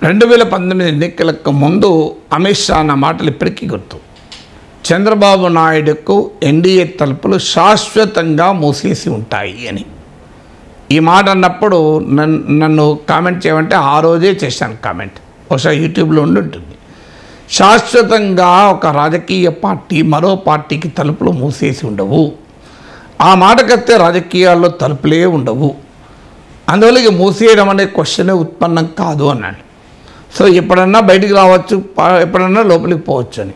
2019 ఎన్నికలకు ముందు అమిత్ షా అన్న మాటలు ఇప్పటికీ గుర్తు. చంద్రబాబు నాయుడుకు ఎన్డీఏ తలుపులు శాశ్వతంగా మూసేసి ఉంటాయి అని ఈ మాట అన్నప్పుడు నన్ను కామెంట్ చేయమంటే ఆ రోజే చేశాను కామెంట్. బహుశా యూట్యూబ్లో ఉంటుంది. శాశ్వతంగా ఒక రాజకీయ పార్టీ మరో పార్టీకి తలుపులు మూసేసి ఉండవు. ఆ మాటకైతే రాజకీయాల్లో తలుపులే ఉండవు. అందువల్ల ఇక మూసేయడం అనే క్వశ్చనే ఉత్పన్నం కాదు అన్నాడు. సో ఎప్పుడన్నా బయటికి రావచ్చు, ఎప్పుడన్నా లోపలికి పోవచ్చు అని.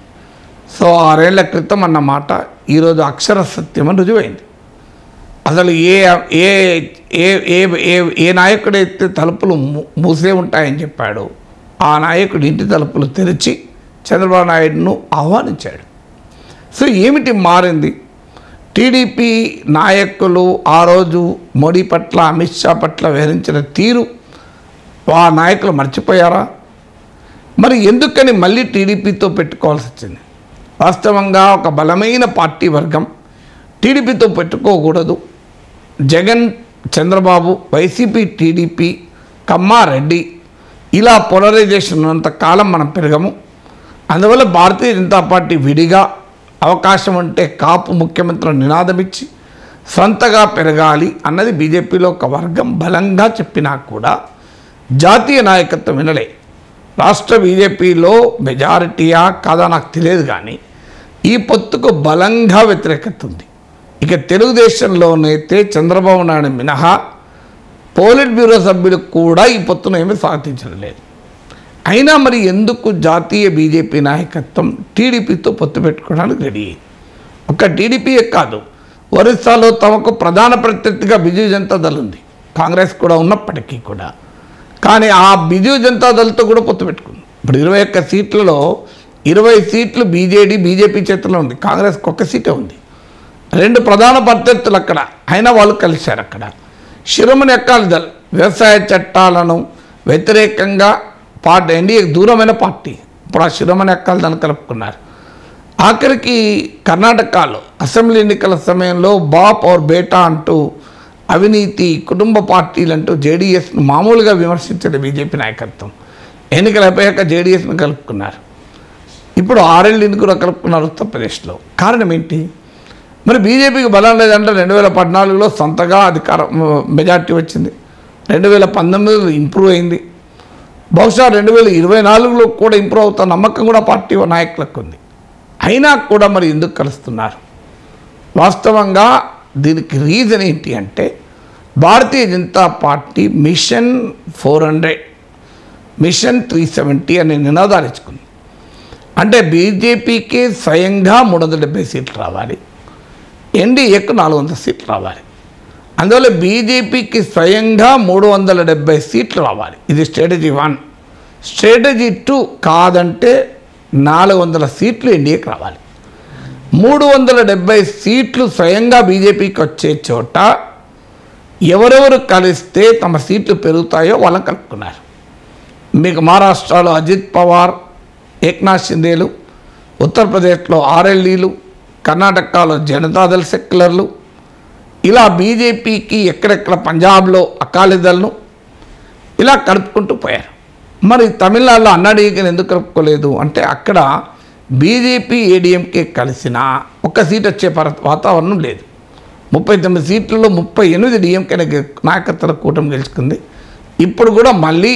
సో 6 ఏళ్ల క్రితం అన్న మాట ఈరోజు అక్షర సత్యం అని రుజువైంది. అసలు ఏ నాయకుడైతే తలుపులు మూసే ఉంటాయని చెప్పాడో ఆ నాయకుడు ఇంటి తలుపులు తెరిచి చంద్రబాబు నాయుడును ఆహ్వానించాడు. సో ఏమిటి మారింది? టీడీపీ నాయకులు ఆ రోజు మోడీ పట్ల, అమిత్ షా పట్ల వ్యవహరించిన తీరు ఆ నాయకులు మర్చిపోయారా? మరి ఎందుకని మళ్ళీ టీడీపీతో పెట్టుకోవాల్సి వచ్చింది? వాస్తవంగా ఒక బలమైన పార్టీ వర్గం టీడీపీతో పెట్టుకోకూడదు. జగన్, చంద్రబాబు, వైసీపీ, టీడీపీ, కమ్మారెడ్డి ఇలా పోలరైజేషన్ ఉన్నంతకాలం మనం పెరగము. అందువల్ల భారతీయ జనతా పార్టీ విడిగా అవకాశం అంటే కాపు ముఖ్యమంత్రి నినాదమిచ్చి సొంతగా పెరగాలి అన్నది బీజేపీలో ఒక వర్గం బలంగా చెప్పినా కూడా జాతీయ నాయకత్వం వినలే. రాష్ట్ర బీజేపీలో మెజారిటీయా కాదా నాకు తెలియదు, కానీ ఈ పొత్తుకు బలంగా వ్యతిరేకత ఉంది. ఇక తెలుగుదేశంలోనైతే చంద్రబాబు నాయుడు మినహా పోలిట్ బ్యూరో సభ్యులు కూడా ఈ పొత్తును ఏమీ స్వాగతించడం లేదు. అయినా మరి ఎందుకు జాతీయ బీజేపీ నాయకత్వం టీడీపీతో పొత్తు పెట్టుకోవడానికి రెడీ అయింది? ఒక్క టీడీపీయే కాదు, ఒరిస్సాలో తమకు ప్రధాన ప్రత్యర్థిగా బిజు జనతాదళ్ ఉంది, కాంగ్రెస్ కూడా ఉన్నప్పటికీ కూడా. కానీ ఆ బిజు జనతాదళ్తో కూడా పొత్తు పెట్టుకుంది. ఇప్పుడు 21 సీట్లలో 20 సీట్లు బీజేపీ చేతిలో ఉంది, కాంగ్రెస్కి 1 సీటే ఉంది. 2 ప్రధాన ప్రత్యర్థులు అక్కడ, అయినా వాళ్ళు కలిశారు అక్కడ. శిరోమణి అకాలీ దళ్ వ్యవసాయ చట్టాలను వ్యతిరేకంగా ఎన్డీఏకి దూరమైన పార్టీ, ఇప్పుడు ఆ శిరోమణి అకాలీ దళ్ కలుపుకున్నారు. ఆఖరికి కర్ణాటకలో అసెంబ్లీ ఎన్నికల సమయంలో బాప్ और బేటా అంటూ అవినీతి, కుటుంబ పార్టీలు అంటూ జేడీఎస్ను మామూలుగా విమర్శించే బీజేపీ నాయకత్వం ఎన్నికలు అయిపోయాక జేడీఎస్ను కలుపుకున్నారు. ఇప్పుడు 6 ఏళ్ళు కూడా కలుపుకున్నారు ఉత్తరప్రదేశ్లో. కారణం ఏంటి? మరి బీజేపీకి బలం లేదంటే 2014లో సొంతగా మెజార్టీ వచ్చింది, 2019లో ఇంప్రూవ్ అయింది, బహుశా 2024లో కూడా ఇంప్రూవ్ అవుతా నమ్మకం కూడా పార్టీ నాయకులకు ఉంది. అయినా కూడా మరి ఎందుకు కలుస్తున్నారు? వాస్తవంగా దీనికి రీజన్ ఏంటి అంటే Bharatiya Janata party machine 400, machine 370 అనే నినాదాలు ఇచ్చుకుంది. అంటే బీజేపీకి స్వయంగా 370 సీట్లు రావాలి, ఎన్డీఏకు 400 సీట్లు రావాలి. అందువల్ల బీజేపీకి స్వయంగా 370 సీట్లు రావాలి. ఇది స్ట్రాటజీ 1. స్ట్రాటజీ 2 కాదంటే 400 సీట్లు ఎన్డీఏకి రావాలి. 370 సీట్లు స్వయంగా బీజేపీకి వచ్చే చోట ఎవరెవరు కలిస్తే తమ సీట్లు పెరుగుతాయో వాళ్ళని కలుపుకున్నారు. మీకు మహారాష్ట్రలో అజిత్ పవార్, ఏక్నాథ్ షిందేలు, ఉత్తరప్రదేశ్లో ఆర్ఎల్డీలు, కర్ణాటకలో జనతాదళ్ సెక్యులర్లు, ఇలా బీజేపీకి ఎక్కడెక్కడ పంజాబ్లో అకాలీదళ్ను ఇలా కలుపుకుంటూ పోయారు. మరి తమిళనాడులో అన్నాడీఎంకేని ఎందుకు కలుపుకోలేదు అంటే అక్కడ బీజేపీ ఏడీఎంకే కలిసిన 1 సీట్ వచ్చే వాతావరణం లేదు. 39 సీట్లలో 38 డిఎంకే నాయకత్వ కూటమి గెలుచుకుంది. ఇప్పుడు కూడా మళ్ళీ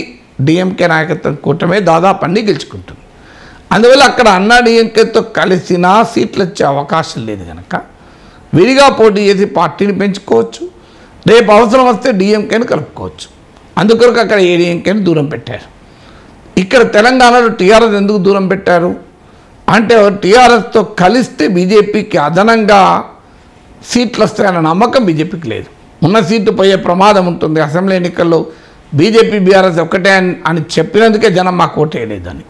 డిఎంకే నాయకత్వ కూటమే దాదాపు అన్నీ గెలుచుకుంటుంది. అందువల్ల అక్కడ అన్నాడీఎంకేతో కలిసిన సీట్లు వచ్చే అవకాశం లేదు కనుక విడిగా పోటీ చేసి పార్టీని పెంచుకోవచ్చు, రేపు అవసరం వస్తే డిఎంకేని కలుపుకోవచ్చు. అందుకొరకు అక్కడ ఏడీఎంకేని దూరం పెట్టారు. ఇక్కడ తెలంగాణలో టీఆర్ఎస్ ఎందుకు దూరం పెట్టారు అంటే టీఆర్ఎస్తో కలిస్తే బీజేపీకి అదనంగా సీట్లు వస్తాయన్న నమ్మకం బీజేపీకి లేదు. ఉన్న సీటు పోయే ప్రమాదం ఉంటుంది. అసెంబ్లీ ఎన్నికల్లో బీజేపీ బీఆర్ఎస్ ఒకటే అని చెప్పినందుకే జనం మాకు ఓటేయలేదని.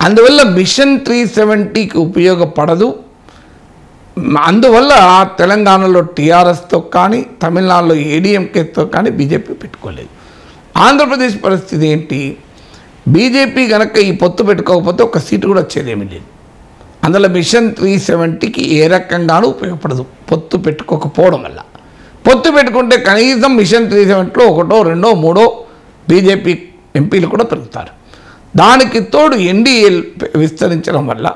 అందువల్ల మిషన్ 370కి ఉపయోగపడదు. అందువల్ల తెలంగాణలో టీఆర్ఎస్తో కానీ తమిళనాడులో ఏడీఎంకేతో కానీ బీజేపీ పెట్టుకోలేదు. ఆంధ్రప్రదేశ్ పరిస్థితి ఏంటి? బీజేపీ కనుక ఈ పొత్తు పెట్టుకోకపోతే 1 సీటు కూడా వచ్చేదేమీ లేదు. అందులో మిషన్ 370కి ఏ రకంగానూ ఉపయోగపడదు పొత్తు పెట్టుకోకపోవడం వల్ల. పొత్తు పెట్టుకుంటే కనీసం మిషన్ 370లో 1, 2, 3 బీజేపీ ఎంపీలు కూడా పెరుగుతారు. దానికి తోడు ఎన్డీఏ విస్తరించడం వల్ల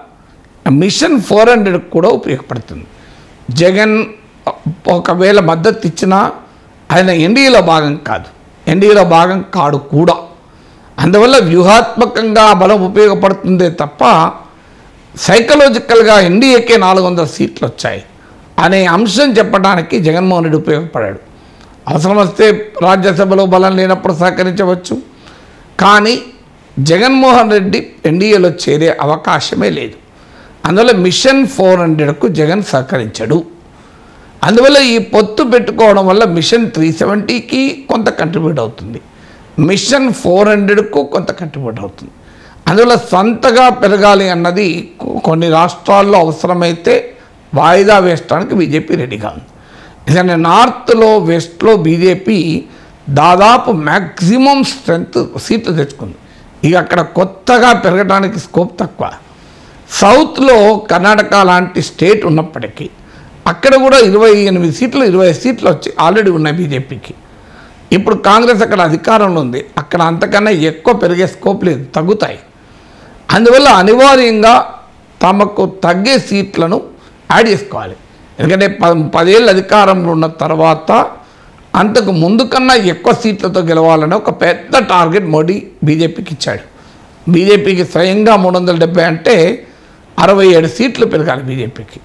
మిషన్ 400 కూడా ఉపయోగపడుతుంది. జగన్ ఒకవేళ మద్దతు ఇచ్చినా ఆయన ఎన్డీఏలో భాగం కాదు, ఎన్డీఏలో భాగం కాడు కూడా. అందువల్ల వ్యూహాత్మకంగా బలం ఉపయోగపడుతుందే తప్ప సైకలాజికల్గా ఎన్డీఏకే 400 సీట్లు వచ్చాయి అనే అంశం చెప్పడానికి జగన్మోహన్ రెడ్డి ఉపయోగపడాడు. అవసరం వస్తే రాజ్యసభలో బలం లేనప్పుడు సహకరించవచ్చు, కానీ జగన్మోహన్ రెడ్డి ఎన్డీఏలో చేరే అవకాశమే లేదు. అందువల్ల మిషన్ 400కు జగన్ సహకరించడు. అందువల్ల ఈ పొత్తు పెట్టుకోవడం వల్ల మిషన్ 370కి కొంత కంట్రిబ్యూట్ అవుతుంది, మిషన్ 400కు కొంత కంట్రిబ్యూట్ అవుతుంది. అందువల్ల సొంతగా పెరగాలి అన్నది కొన్ని రాష్ట్రాల్లో అవసరమైతే వాయిదా వేయడానికి బీజేపీ రెడీగా ఉంది. ఎందుకంటే నార్త్లో వెస్ట్లో బీజేపీ దాదాపు మ్యాక్సిమం స్ట్రెంత్ సీట్లు తెచ్చుకుంది. ఇక అక్కడ కొత్తగా పెరగడానికి స్కోప్ తక్కువ. సౌత్లో కర్ణాటక లాంటి స్టేట్ ఉన్నప్పటికీ అక్కడ కూడా 28 సీట్లు 25 సీట్లు వచ్చి ఆల్రెడీ ఉన్నాయి బీజేపీకి. ఇప్పుడు కాంగ్రెస్ అక్కడ అధికారంలో ఉంది, అక్కడ అంతకన్నా ఎక్కువ పెరిగే స్కోప్ లేదు, తగ్గుతాయి. అందువల్ల అనివార్యంగా తమకు తగ్గే సీట్లను యాడ్ చేసుకోవాలి. ఎందుకంటే 10 ఏళ్ళు అధికారంలో ఉన్న తర్వాత అంతకు ముందు కన్నా ఎక్కువ సీట్లతో గెలవాలని ఒక పెద్ద టార్గెట్ మోడీ బీజేపీకి ఇచ్చాడు. బీజేపీకి స్వయంగా 370 అంటే 67 సీట్లు పెరగాలి, బీజేపీకి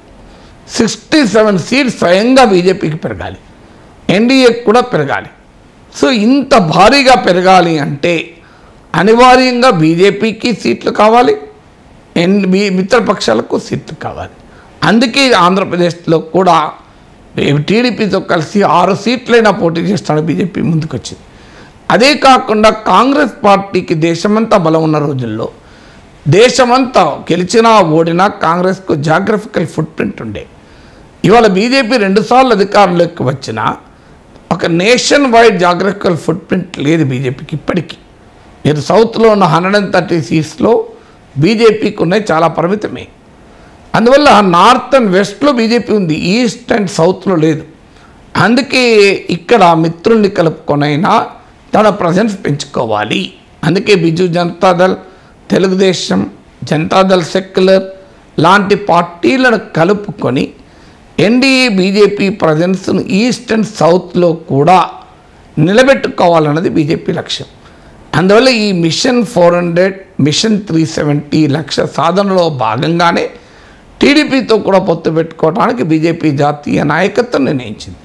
67 సీట్స్ స్వయంగా బీజేపీకి పెరగాలి, ఎన్డీఏకి కూడా పెరగాలి. సో ఇంత భారీగా పెరగాలి అంటే అనివార్యంగా బీజేపీకి సీట్లు కావాలి, మిత్రపక్షాలకు సీట్లు కావాలి. అందుకే ఆంధ్రప్రదేశ్లో కూడా టీడీపీతో కలిసి 6 సీట్లైనా పోటీ చేస్తాను బీజేపీ ముందుకొచ్చింది. అదే కాకుండా కాంగ్రెస్ పార్టీకి దేశమంతా బలం ఉన్న రోజుల్లో దేశమంతా గెలిచినా ఓడినా కాంగ్రెస్కు జాగ్రఫికల్ ఫుట్ ప్రింట్ ఉండే. ఇవాళ బీజేపీ 2 సార్లు అధికారంలోకి వచ్చినా ఒక nation wide geographical foot print లేదు బీజేపీకి ఇప్పటికీ. మీరు సౌత్లో ఉన్న 130 సీట్స్లో బీజేపీకి ఉన్నాయి చాలా పరిమితమే. అందువల్ల నార్త్ అండ్ వెస్ట్లో బీజేపీ ఉంది, ఈస్ట్ అండ్ సౌత్లో లేదు. అందుకే ఇక్కడ మిత్రుల్ని కలుపుకొనైనా తన ప్రజెన్స్ పెంచుకోవాలి. అందుకే బిజు జనతాదళ్, తెలుగుదేశం, జనతాదళ్ సెక్యులర్ లాంటి పార్టీలను కలుపుకొని ఎన్డీఏ బీజేపీ ప్రజెన్స్ను ఈస్ట్ అండ్ సౌత్లో కూడా నిలబెట్టుకోవాలన్నది బీజేపీ లక్ష్యం. అందువల్ల ఈ మిషన్ 400, మిషన్ 370 లక్ష్య సాధనలో భాగంగానే టీడీపీతో కూడా పొత్తు పెట్టుకోవడానికి బీజేపీ జాతీయ నాయకత్వం నిర్ణయించింది.